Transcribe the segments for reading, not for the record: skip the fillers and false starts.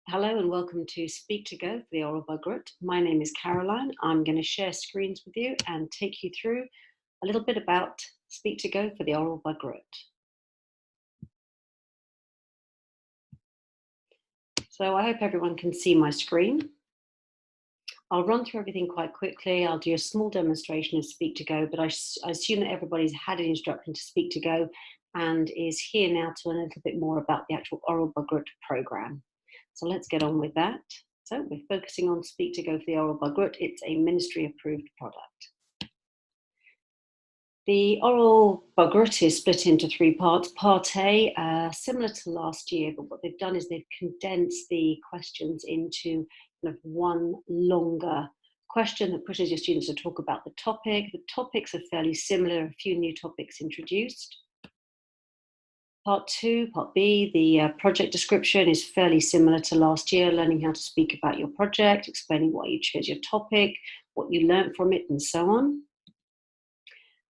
Hello and welcome to SpeakToGo for the Oral Bagrut. My name is Caroline. I'm going to share screens with you and take you through a little bit about SpeakToGo for the Oral Bagrut. So I hope everyone can see my screen. I'll run through everything quite quickly. I'll do a small demonstration of SpeakToGo, but I assume that everybody's had an introduction to SpeakToGo and is here now to learn a little bit more about the actual Oral Bagrut program. So let's get on with that. So we're focusing on SpeakToGo for the Oral Bagrut. It's a ministry-approved product. The Oral Bagrut is split into three parts. Part A, similar to last year, but what they've done is they've condensed the questions into kind of one longer question that pushes your students to talk about the topic. The topics are fairly similar, a few new topics introduced. Part B, the project description is fairly similar to last year, learning how to speak about your project, explaining why you chose your topic, what you learned from it, and so on.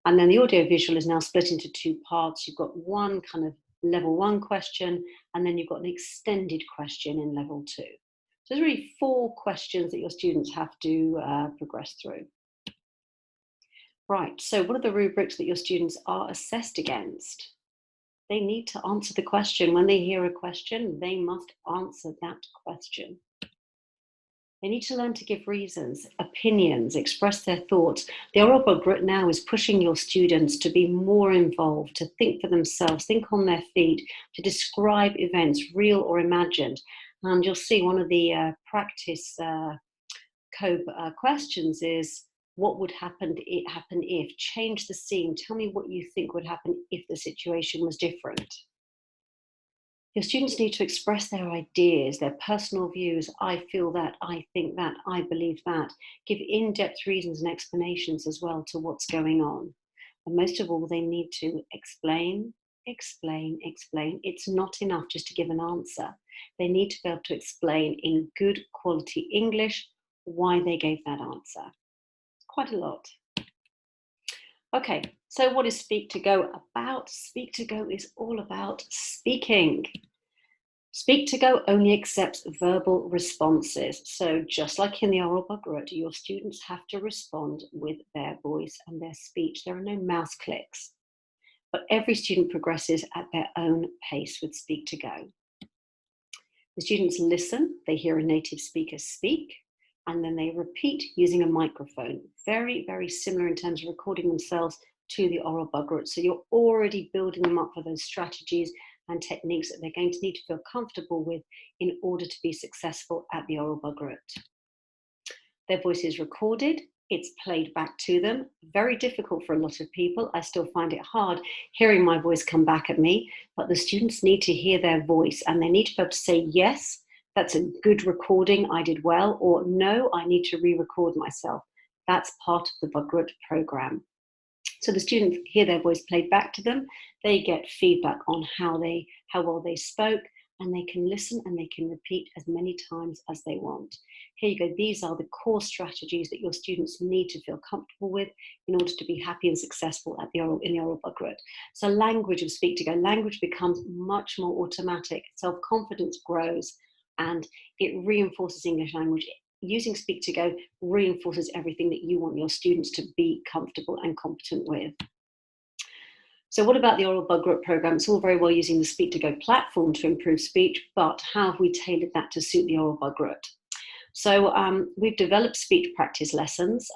And then the audio-visual is now split into two parts. You've got one kind of level 1 question, and then you've got an extended question in level 2. So there's really 4 questions that your students have to progress through. Right, so what are the rubrics that your students are assessed against? They need to answer the question. When they hear a question, they must answer that question. They need to learn to give reasons, opinions, express their thoughts. The Oral Bagrut now is pushing your students to be more involved, to think for themselves, think on their feet, to describe events, real or imagined. And you'll see one of the practice questions is, what would happen if? Change the scene. Tell me what you think would happen if the situation was different. Your students need to express their ideas, their personal views. I feel that, I think that, I believe that. Give in-depth reasons and explanations as well to what's going on. And most of all, they need to explain. It's not enough just to give an answer. They need to be able to explain in good quality English why they gave that answer. It's quite a lot. Okay, so what is SpeakToGo about? SpeakToGo is all about speaking. SpeakToGo only accepts verbal responses. So just like in the Oral Bagrut, your students have to respond with their voice and their speech. There are no mouse clicks. But every student progresses at their own pace with SpeakToGo. The students listen, they hear a native speaker speak, and then they repeat using a microphone. Very, very similar in terms of recording themselves to the Oral Bagrut. So you're already building them up for those strategies and techniques that they're going to need to feel comfortable with in order to be successful at the Oral Bagrut. Their voice is recorded, it's played back to them. Very difficult for a lot of people. I still find it hard hearing my voice come back at me, but the students need to hear their voice and they need to be able to say, yes, that's a good recording, I did well, or no, I need to re-record myself. That's part of the Bagrut program. So the students hear their voice played back to them, they get feedback on how well they spoke, and they can listen and they can repeat as many times as they want. Here you go, these are the core strategies that your students need to feel comfortable with in order to be happy and successful in the Oral Bagrut. So language of SpeakToGo, language becomes much more automatic, self-confidence grows, and it reinforces English language. Using SpeakToGo reinforces everything that you want your students to be comfortable and competent with. So what about the Oral Bagrut program? It's all very well using the SpeakToGo platform to improve speech, but how have we tailored that to suit the Oral Bagrut? So we've developed speech practice lessons.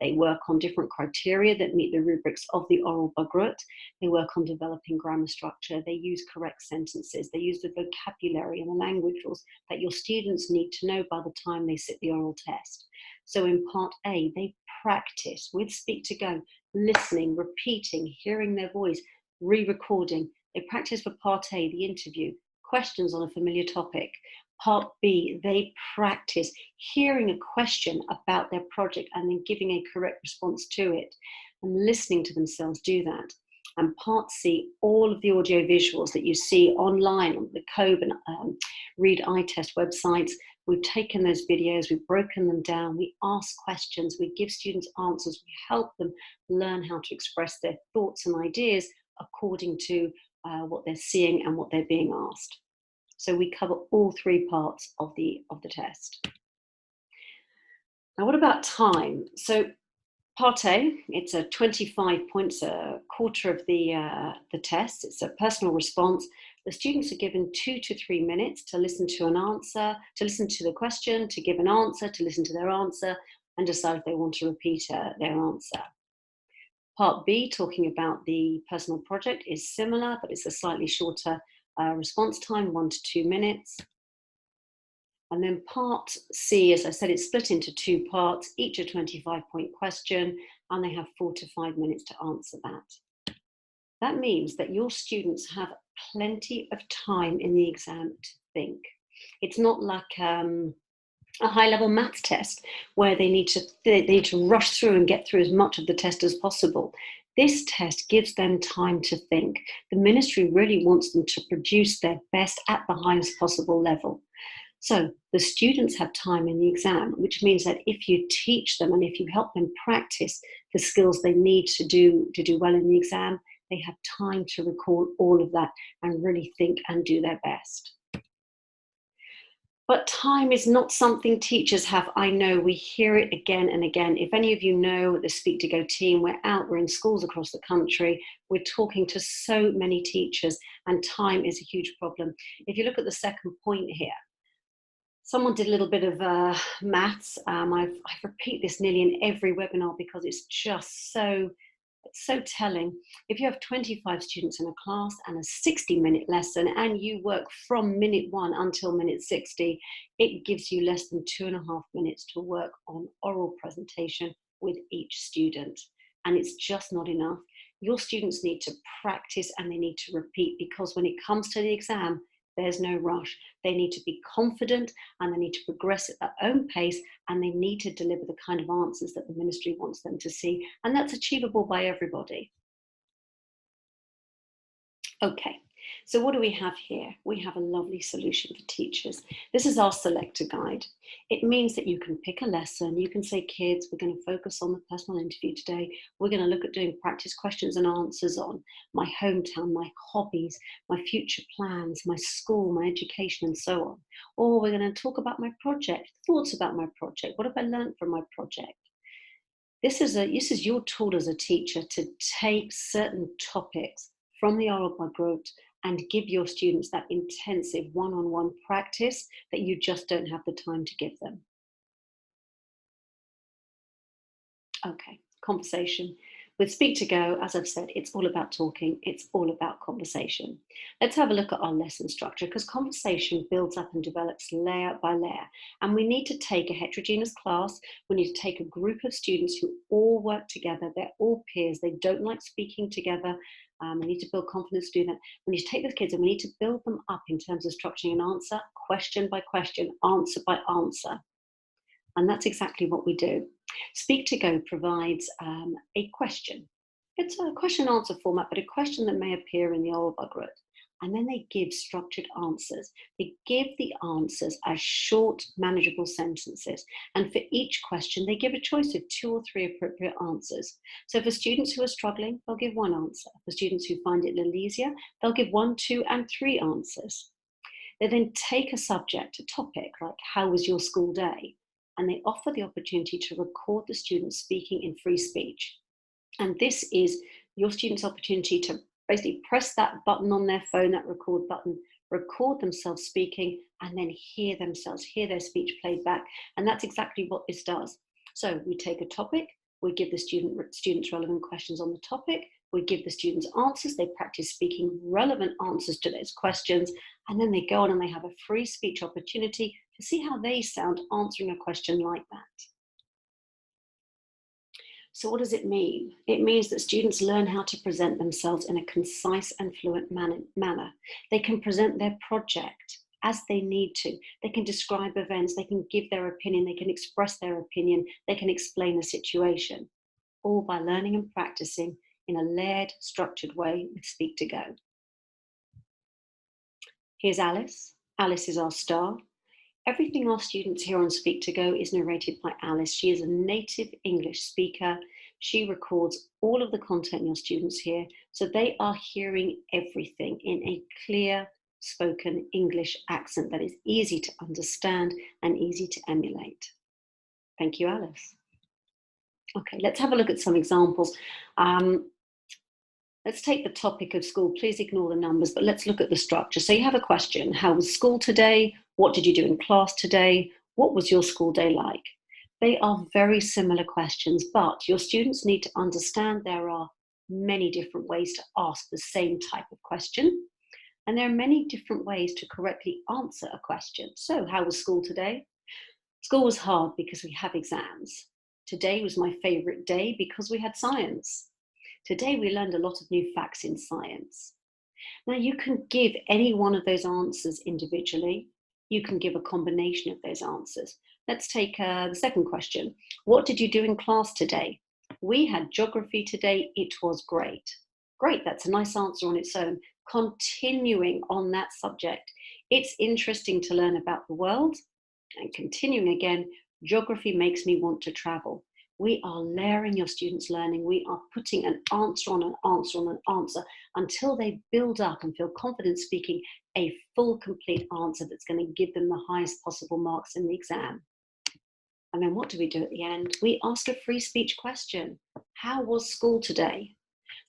They work on different criteria that meet the rubrics of the Oral Bagrut. They work on developing grammar structure. They use correct sentences. They use the vocabulary and the language rules that your students need to know by the time they sit the oral test. So in part A, they practice with SpeakToGo, listening, repeating, hearing their voice, re-recording. They practice for part A, the interview, questions on a familiar topic. Part B, they practice hearing a question about their project and then giving a correct response to it and listening to themselves do that. And part C, all of the audio visuals that you see online on the COBE and Read iTest websites, we've taken those videos, we've broken them down, we ask questions, we give students answers, we help them learn how to express their thoughts and ideas according to what they're seeing and what they're being asked. So we cover all three parts of the test. Now, what about time? So part A, it's a 25 points, a quarter of the test. It's a personal response. The students are given 2 to 3 minutes to listen to an answer, to listen to the question, to give an answer, to listen to their answer, and decide if they want to repeat their answer. Part B, talking about the personal project, is similar, but it's a slightly shorter response time, 1 to 2 minutes. And then part C, as I said, it's split into 2 parts, each a 25-point question, and they have 4 to 5 minutes to answer that. That means that your students have plenty of time in the exam to think. It's not like a high-level maths test where they need to rush through and get through as much of the test as possible. This test gives them time to think. The ministry really wants them to produce their best at the highest possible level. So the students have time in the exam, which means that if you teach them and if you help them practice the skills they need to do well in the exam, they have time to recall all of that and really think and do their best. But time is not something teachers have. I know we hear it again and again. If any of you know the SpeakToGo team, we're in schools across the country. We're talking to so many teachers, and time is a huge problem. If you look at the second point here, someone did a little bit of maths. I repeat this nearly in every webinar because it's just so telling. If you have 25 students in a class and a 60-minute lesson and you work from minute 1 until minute 60, it gives you less than 2.5 minutes to work on oral presentation with each student. And it's just not enough. Your students need to practice and they need to repeat, because when it comes to the exam, there's no rush. They need to be confident and they need to progress at their own pace, and they need to deliver the kind of answers that the ministry wants them to see. And that's achievable by everybody. Okay, so what do we have here? We have a lovely solution for teachers. This is our selector guide. It means that you can pick a lesson. You can say, kids, we're going to focus on the personal interview today. We're going to look at doing practice questions and answers on my hometown, my hobbies, my future plans, my school, my education, and so on. Or we're going to talk about my project, thoughts about my project. What have I learned from my project? This is your tool as a teacher to take certain topics from the oral Bagrut and give your students that intensive one-on-one practice that you just don't have the time to give them. Okay, conversation. With SpeakToGo, as I've said, it's all about talking, it's all about conversation. Let's have a look at our lesson structure, because conversation builds up and develops layer by layer. And we need to take a heterogeneous class, we need to take a group of students who all work together, they're all peers, they don't like speaking together. We need to build confidence to do that. We need to take those kids and we need to build them up in terms of structuring an answer, question by question, answer by answer. And that's exactly what we do. SpeakToGo provides a question. It's a question answer format, but a question that may appear in the oral Bagrut. And then they give structured answers. They give the answers as short, manageable sentences. And for each question, they give a choice of 2 or 3 appropriate answers. So for students who are struggling, they'll give 1 answer. For students who find it a little easier, they'll give 1, 2, and 3 answers. They then take a subject, a topic, like how was your school day? And they offer the opportunity to record the students speaking in free speech. And this is your students' opportunity to basically press that button on their phone, that record button, record themselves speaking, and then hear themselves, hear their speech played back. And that's exactly what this does. So we take a topic, we give the students relevant questions on the topic, we give the students answers, they practice speaking relevant answers to those questions, and then they go on and they have a free speech opportunity to see how they sound answering a question like that. So what does it mean? It means that students learn how to present themselves in a concise and fluent manner. They can present their project as they need to. They can describe events, they can give their opinion, they can express their opinion, they can explain the situation, all by learning and practicing in a layered, structured way with SpeakToGo. Here's Alice. Alice is our star. Everything our students hear on SpeakToGo is narrated by Alice. She is a native English speaker. She records all of the content your students hear, so they are hearing everything in a clear, spoken English accent that is easy to understand and easy to emulate. Thank you, Alice. Okay, let's have a look at some examples. Let's take the topic of school. Please ignore the numbers, but let's look at the structure. So you have a question. How was school today? What did you do in class today? What was your school day like? They are very similar questions, but your students need to understand there are many different ways to ask the same type of question. And there are many different ways to correctly answer a question. So how was school today? School was hard because we have exams. Today was my favorite day because we had science. Today we learned a lot of new facts in science. Now you can give any one of those answers individually. You can give a combination of those answers. Let's take the second question. What did you do in class today? We had geography today. It was great. Great, that's a nice answer on its own. Continuing on that subject, it's interesting to learn about the world. And continuing again, geography makes me want to travel. We are layering your students' learning. We are putting an answer on an answer on an answer until they build up and feel confident speaking a full, complete answer that's going to give them the highest possible marks in the exam. And then what do we do at the end? We ask a free speech question. How was school today?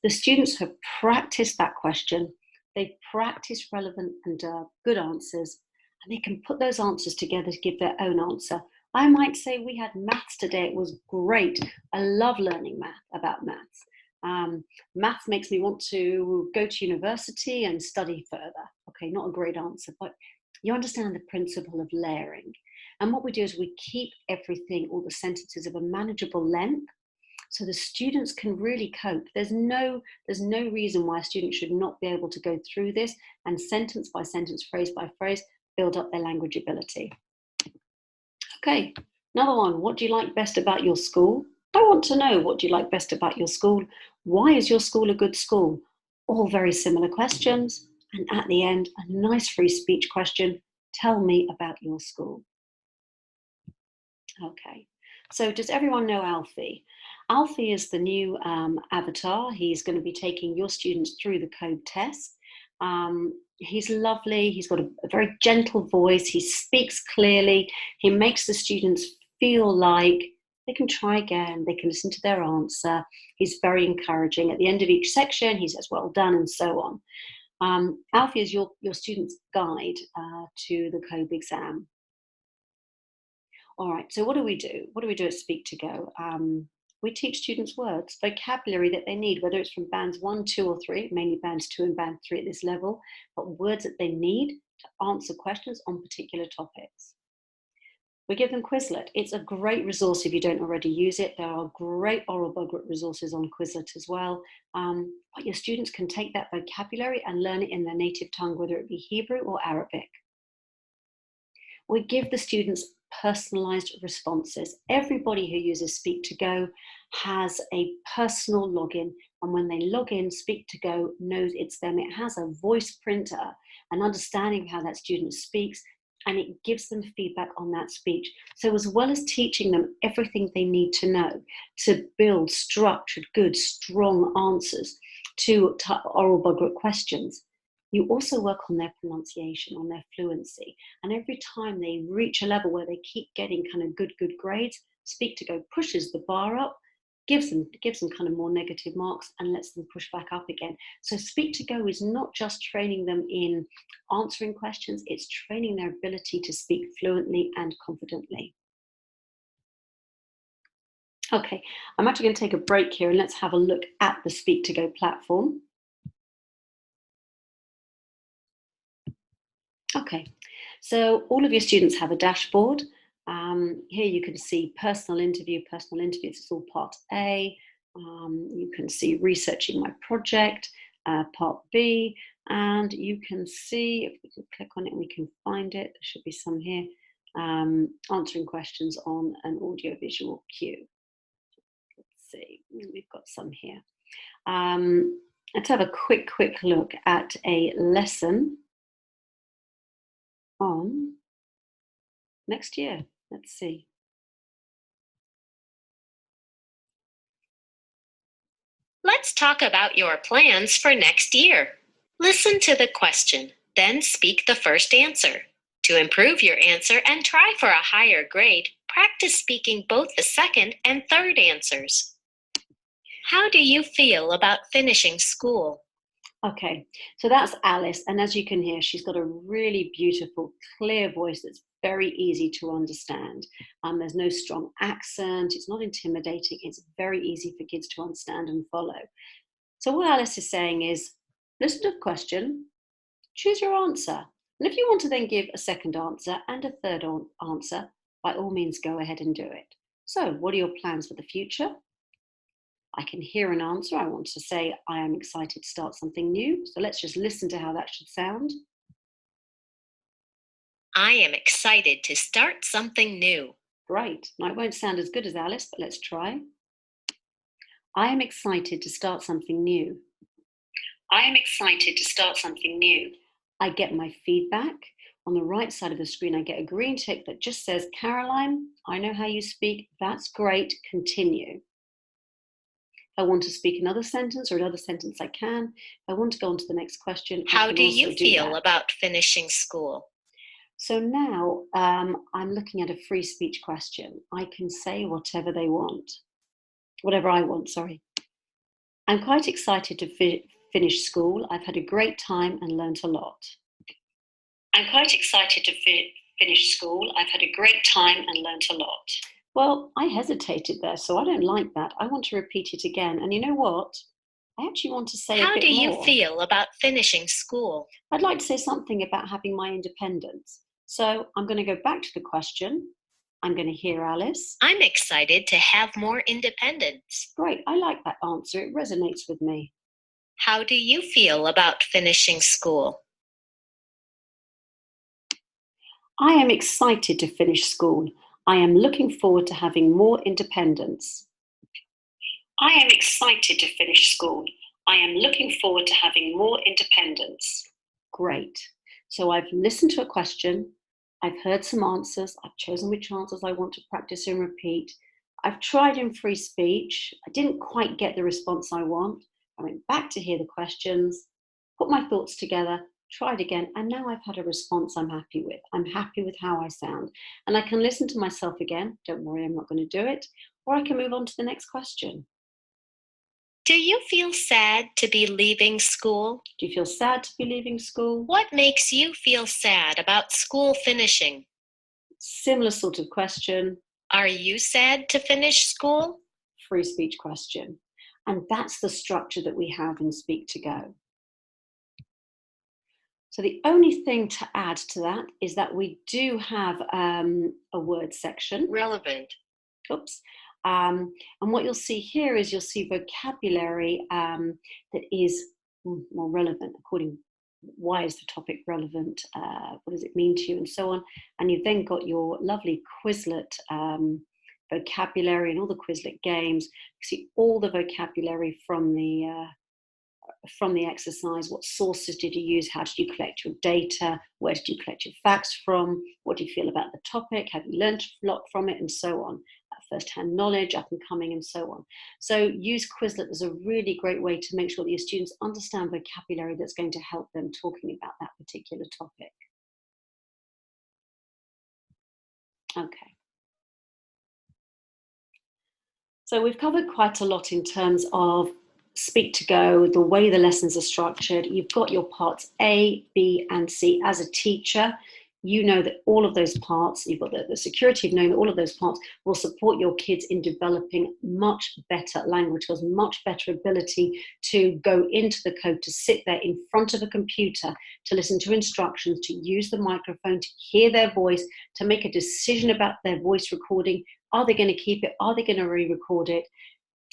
The students have practiced that question. They've practiced relevant and good answers, and they can put those answers together to give their own answer. I might say we had maths today. It was great. I love learning about maths. Maths makes me want to go to university and study further. Okay, not a great answer, but you understand the principle of layering. And what we do is we keep everything, all the sentences of a manageable length, so the students can really cope. There's no reason why a student should not be able to go through this and sentence by sentence, phrase by phrase, build up their language ability. Okay, another one. What do you like best about your school? I want to know, what do you like best about your school? Why is your school a good school? All very similar questions. And at the end, a nice free speech question. Tell me about your school. Okay, so does everyone know Alfie? Alfie is the new avatar. He's going to be taking your students through the code test. He's lovely. He's got a very gentle voice. He speaks clearly. He makes the students feel like they can try again. They can listen to their answer. He's very encouraging. At the end of each section, he says, well done, and so on. Alfie is your student's guide to the code exam. All right, so what do we do? What do we do at SpeakToGo? We teach students words, vocabulary that they need, whether it's from bands 1, 2, or 3, mainly bands 2 and band 3 at this level, but words that they need to answer questions on particular topics. We give them Quizlet. It's a great resource if you don't already use it. There are great oral Bagrut resources on Quizlet as well. But your students can take that vocabulary and learn it in their native tongue, whether it be Hebrew or Arabic. We give the students personalized responses. Everybody who uses SpeakToGo has a personal login, and when they log in, SpeakToGo knows it's them. It has a voice printer, an understanding of how that student speaks, and it gives them feedback on that speech. So as well as teaching them everything they need to know to build structured, good, strong answers to oral Bagrut questions, you also work on their pronunciation, on their fluency. And every time they reach a level where they keep getting kind of good grades, SpeakToGo pushes the bar up, gives them kind of more negative marks and lets them push back up again. So SpeakToGo is not just training them in answering questions, it's training their ability to speak fluently and confidently. Okay, I'm actually going to take a break here and let's have a look at the SpeakToGo platform. Okay, so all of your students have a dashboard. Here you can see personal interviews, it's all part A. You can see researching my project, part B, and you can see, if we can click on it, we can find it, there should be some here, answering questions on an audiovisual cue. Let's see, we've got some here. Let's have a quick look at a lesson on next year. Let's see. Let's talk about your plans for next year. Listen to the question. Then speak the first answer. To improve your answer and try for a higher grade, practice speaking both the second and third answers. How do you feel about finishing school? Okay, so that's Alice, and as you can hear, she's got a really beautiful, clear voice that's very easy to understand. There's no strong accent, it's not intimidating, it's very easy for kids to understand and follow. So what Alice is saying is, listen to the question, choose your answer. And if you want to then give a second answer and a third answer, by all means go ahead and do it. So what are your plans for the future? I can hear an answer. I want to say, I am excited to start something new. So let's just listen to how that should sound. I am excited to start something new. Great. Now, it won't sound as good as Alice, but let's try. I am excited to start something new. I am excited to start something new. I get my feedback. On the right side of the screen, I get a green tick that just says, Caroline, I know how you speak. That's great. Continue. If I want to speak another sentence or another sentence, I can. If I want to go on to the next question, How do you feel about finishing school? So now I'm looking at a free speech question. I can say whatever I want, sorry. I'm quite excited to finish school. I've had a great time and learnt a lot. I'm quite excited to finish school. I've had a great time and learnt a lot. Well, I hesitated there, so I don't like that. I want to repeat it again. And you know what? I actually want to say a bit more. How do you feel about finishing school? I'd like to say something about having my independence. So I'm going to go back to the question. I'm going to hear Alice. I'm excited to have more independence. Great, I like that answer. It resonates with me. How do you feel about finishing school? I am excited to finish school. I am looking forward to having more independence. I am excited to finish school. I am looking forward to having more independence. Great. So I've listened to a question. I've heard some answers. I've chosen which answers I want to practice and repeat. I've tried in free speech. I didn't quite get the response I want. I went back to hear the questions, put my thoughts together, tried again, and now I've had a response I'm happy with. I'm happy with how I sound. And I can listen to myself again. Don't worry, I'm not going to do it. Or I can move on to the next question. Do you feel sad to be leaving school? Do you feel sad to be leaving school? What makes you feel sad about school finishing? Similar sort of question. Are you sad to finish school? Free speech question. And that's the structure that we have in SpeakToGo. So the only thing to add to that is that we do have a word section. Relevant. Oops. And what you'll see here is you'll see vocabulary that is more relevant according why is the topic relevant, what does it mean to you, and so on. And you've then got your lovely Quizlet vocabulary and all the Quizlet games. You see all the vocabulary from the exercise. What sources did you use? How did you collect your data? Where did you collect your facts from? What do you feel about the topic? Have you learned a lot from it? And so on. First-hand knowledge, up and coming, and so on. So use Quizlet as a really great way to make sure that your students understand vocabulary that's going to help them talking about that particular topic. Okay. So we've covered quite a lot in terms of SpeakToGo, the way the lessons are structured. You've got your parts A, B, and C. As a teacher, you know that all of those parts, you've got the security of knowing that all of those parts will support your kids in developing much better language, has much better ability to go into the code, to sit there in front of a computer, to listen to instructions, to use the microphone, to hear their voice, to make a decision about their voice recording. Are they going to keep it? Are they going to re-record it?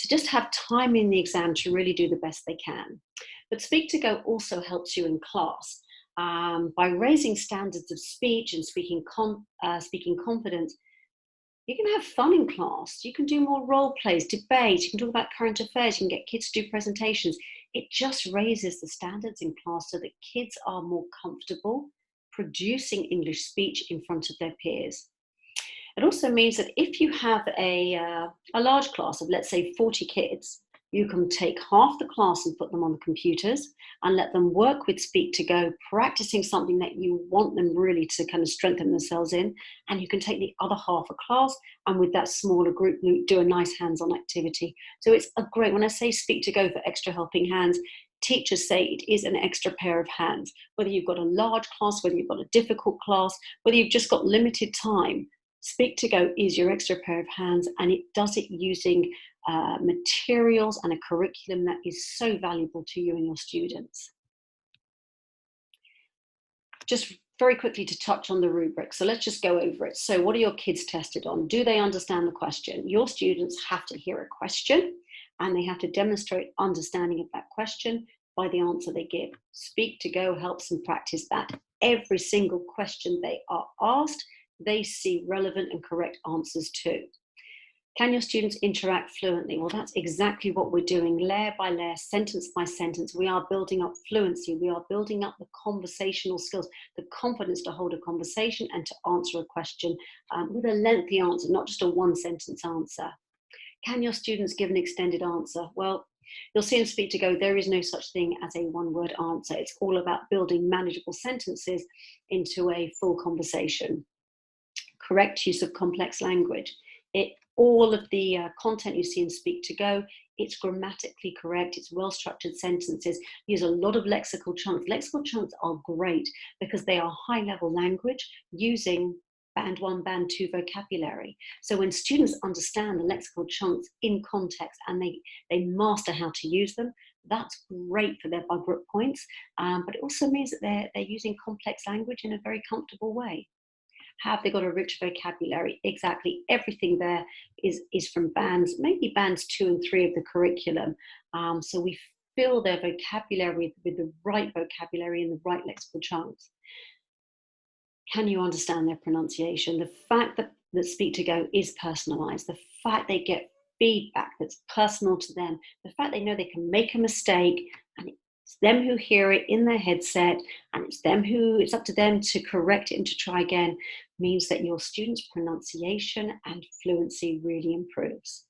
To just have time in the exam to really do the best they can. But SpeakToGo also helps you in class. By raising standards of speech and speaking confidence, you can have fun in class. You can do more role plays, debates, you can talk about current affairs, you can get kids to do presentations. It just raises the standards in class so that kids are more comfortable producing English speech in front of their peers. It also means that if you have a large class of, let's say, 40 kids, You can take half the class and put them on the computers and let them work with SpeakToGo, practicing something that you want them really to kind of strengthen themselves in. And you can take the other half of class and with that smaller group do a nice hands-on activity. So it's a great, when I say SpeakToGo for extra helping hands, teachers say it is an extra pair of hands. Whether you've got a large class, whether you've got a difficult class, whether you've just got limited time, SpeakToGo is your extra pair of hands, and it does it using materials and a curriculum that is so valuable to you and your students. Just very quickly to touch on the rubric. So let's just go over it. So what are your kids tested on? Do they understand the question? Your students have to hear a question and they have to demonstrate understanding of that question by the answer they give. SpeakToGo helps them practice that. Every single question they are asked, they see relevant and correct answers to. Can your students interact fluently? Well, that's exactly what we're doing, layer by layer, sentence by sentence. We are building up fluency. We are building up the conversational skills, the confidence to hold a conversation and to answer a question with a lengthy answer, not just a one-sentence answer. Can your students give an extended answer? Well, you'll see in SpeakToGo, there is no such thing as a one-word answer. It's all about building manageable sentences into a full conversation. Correct use of complex language. All of the content you see in SpeakToGo, it's grammatically correct, it's well-structured sentences, use a lot of lexical chunks. Lexical chunks are great because they are high-level language using band 1, band 2 vocabulary. So when students understand the lexical chunks in context and they master how to use them, that's great for their Bagrut points, but it also means that they're using complex language in a very comfortable way. Have they got a rich vocabulary? Exactly. Everything there is from bands, maybe bands 2 and 3 of the curriculum. So we fill their vocabulary with the right vocabulary and the right lexical chunks. Can you understand their pronunciation? The fact that SpeakToGo is personalized, the fact they get feedback that's personal to them, the fact they know they can make a mistake and it's them who hear it in their headset and it's up to them to correct it and to try again, means that your students' pronunciation and fluency really improves.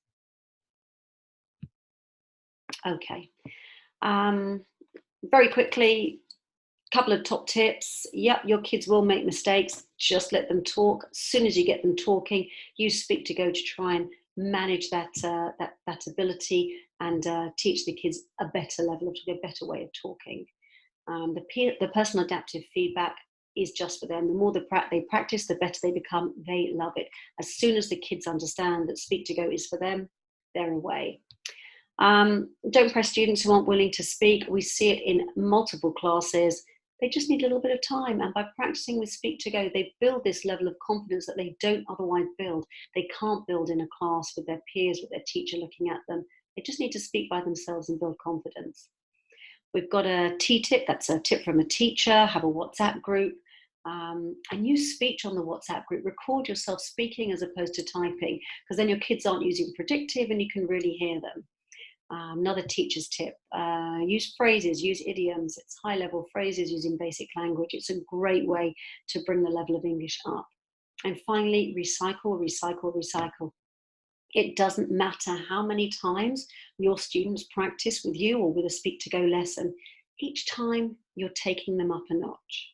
Okay. Very quickly, couple of top tips. Yep, your kids will make mistakes. Just let them talk. As soon as you get them talking, use SpeakToGo to try and manage that ability and teach the kids a better level, a better way of talking. The personal adaptive feedback is just for them. The more they practice, the better they become. They love it. As soon as the kids understand that SpeakToGo is for them, they're away. Don't press students who aren't willing to speak. We see it in multiple classes. They just need a little bit of time. And by practicing with SpeakToGo, they build this level of confidence that they don't otherwise build. They can't build in a class with their peers, with their teacher looking at them. They just need to speak by themselves and build confidence. We've got a T-tip, that's a tip from a teacher, have a WhatsApp group, and use speech on the WhatsApp group. Record yourself speaking as opposed to typing, because then your kids aren't using predictive and you can really hear them. Another teacher's tip, use phrases, use idioms. It's high-level phrases using basic language. It's a great way to bring the level of English up. And finally, recycle, recycle, recycle. It doesn't matter how many times your students practice with you or with a SpeakToGo lesson. Each time you're taking them up a notch.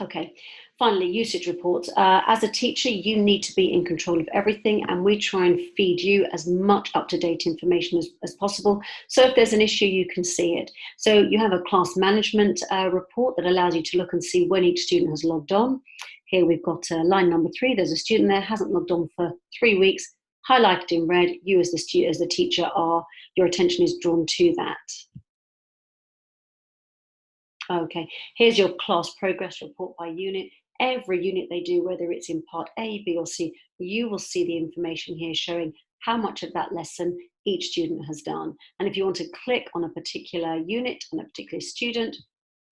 Okay, finally, usage reports. As a teacher, you need to be in control of everything, and we try and feed you as much up-to-date information as possible. So if there's an issue, you can see it. So you have a class management report that allows you to look and see when each student has logged on. Here we've got line number 3. There's a student there, hasn't logged on for 3 weeks, highlighted in red. You as the teacher your attention is drawn to that. Okay, here's your class progress report by unit. Every unit they do, whether it's in part A, B, or C, you will see the information here showing how much of that lesson each student has done. And if you want to click on a particular unit, on a particular student,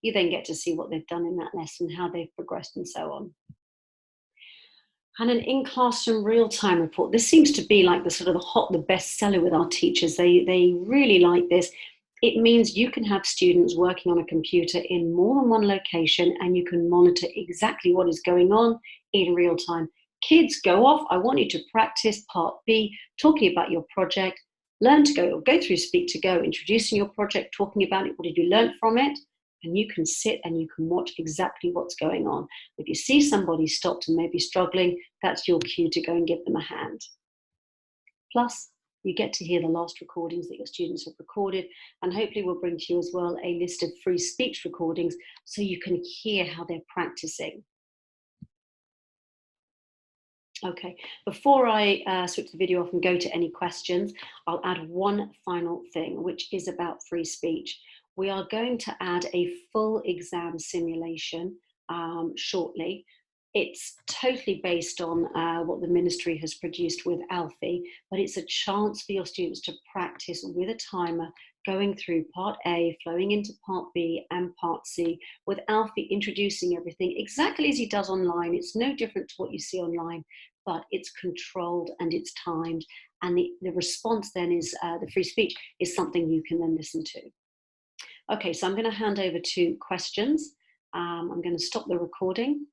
you then get to see what they've done in that lesson, how they've progressed, and so on. And an in-classroom real-time report. This seems to be like the best seller with our teachers. They really like this. It means you can have students working on a computer in more than one location and you can monitor exactly what is going on in real time. Kids, go off. I want you to practice part B, talking about your project. Learn to go, or go through SpeakToGo, introducing your project, talking about it, what did you learn from it, and you can sit and you can watch exactly what's going on. If you see somebody stopped and maybe struggling, that's your cue to go and give them a hand. Plus, you get to hear the last recordings that your students have recorded, and hopefully we'll bring to you as well a list of free speech recordings so you can hear how they're practicing. Okay, before I switch the video off and go to any questions, I'll add one final thing, which is about free speech. We are going to add a full exam simulation shortly. It's totally based on what the ministry has produced with Alfie, but it's a chance for your students to practice with a timer, going through part A, flowing into part B and part C, with Alfie introducing everything exactly as he does online. It's no different to what you see online, but it's controlled and it's timed. And the response then is, the free speech is something you can then listen to. Okay, so I'm going to hand over to questions. I'm going to stop the recording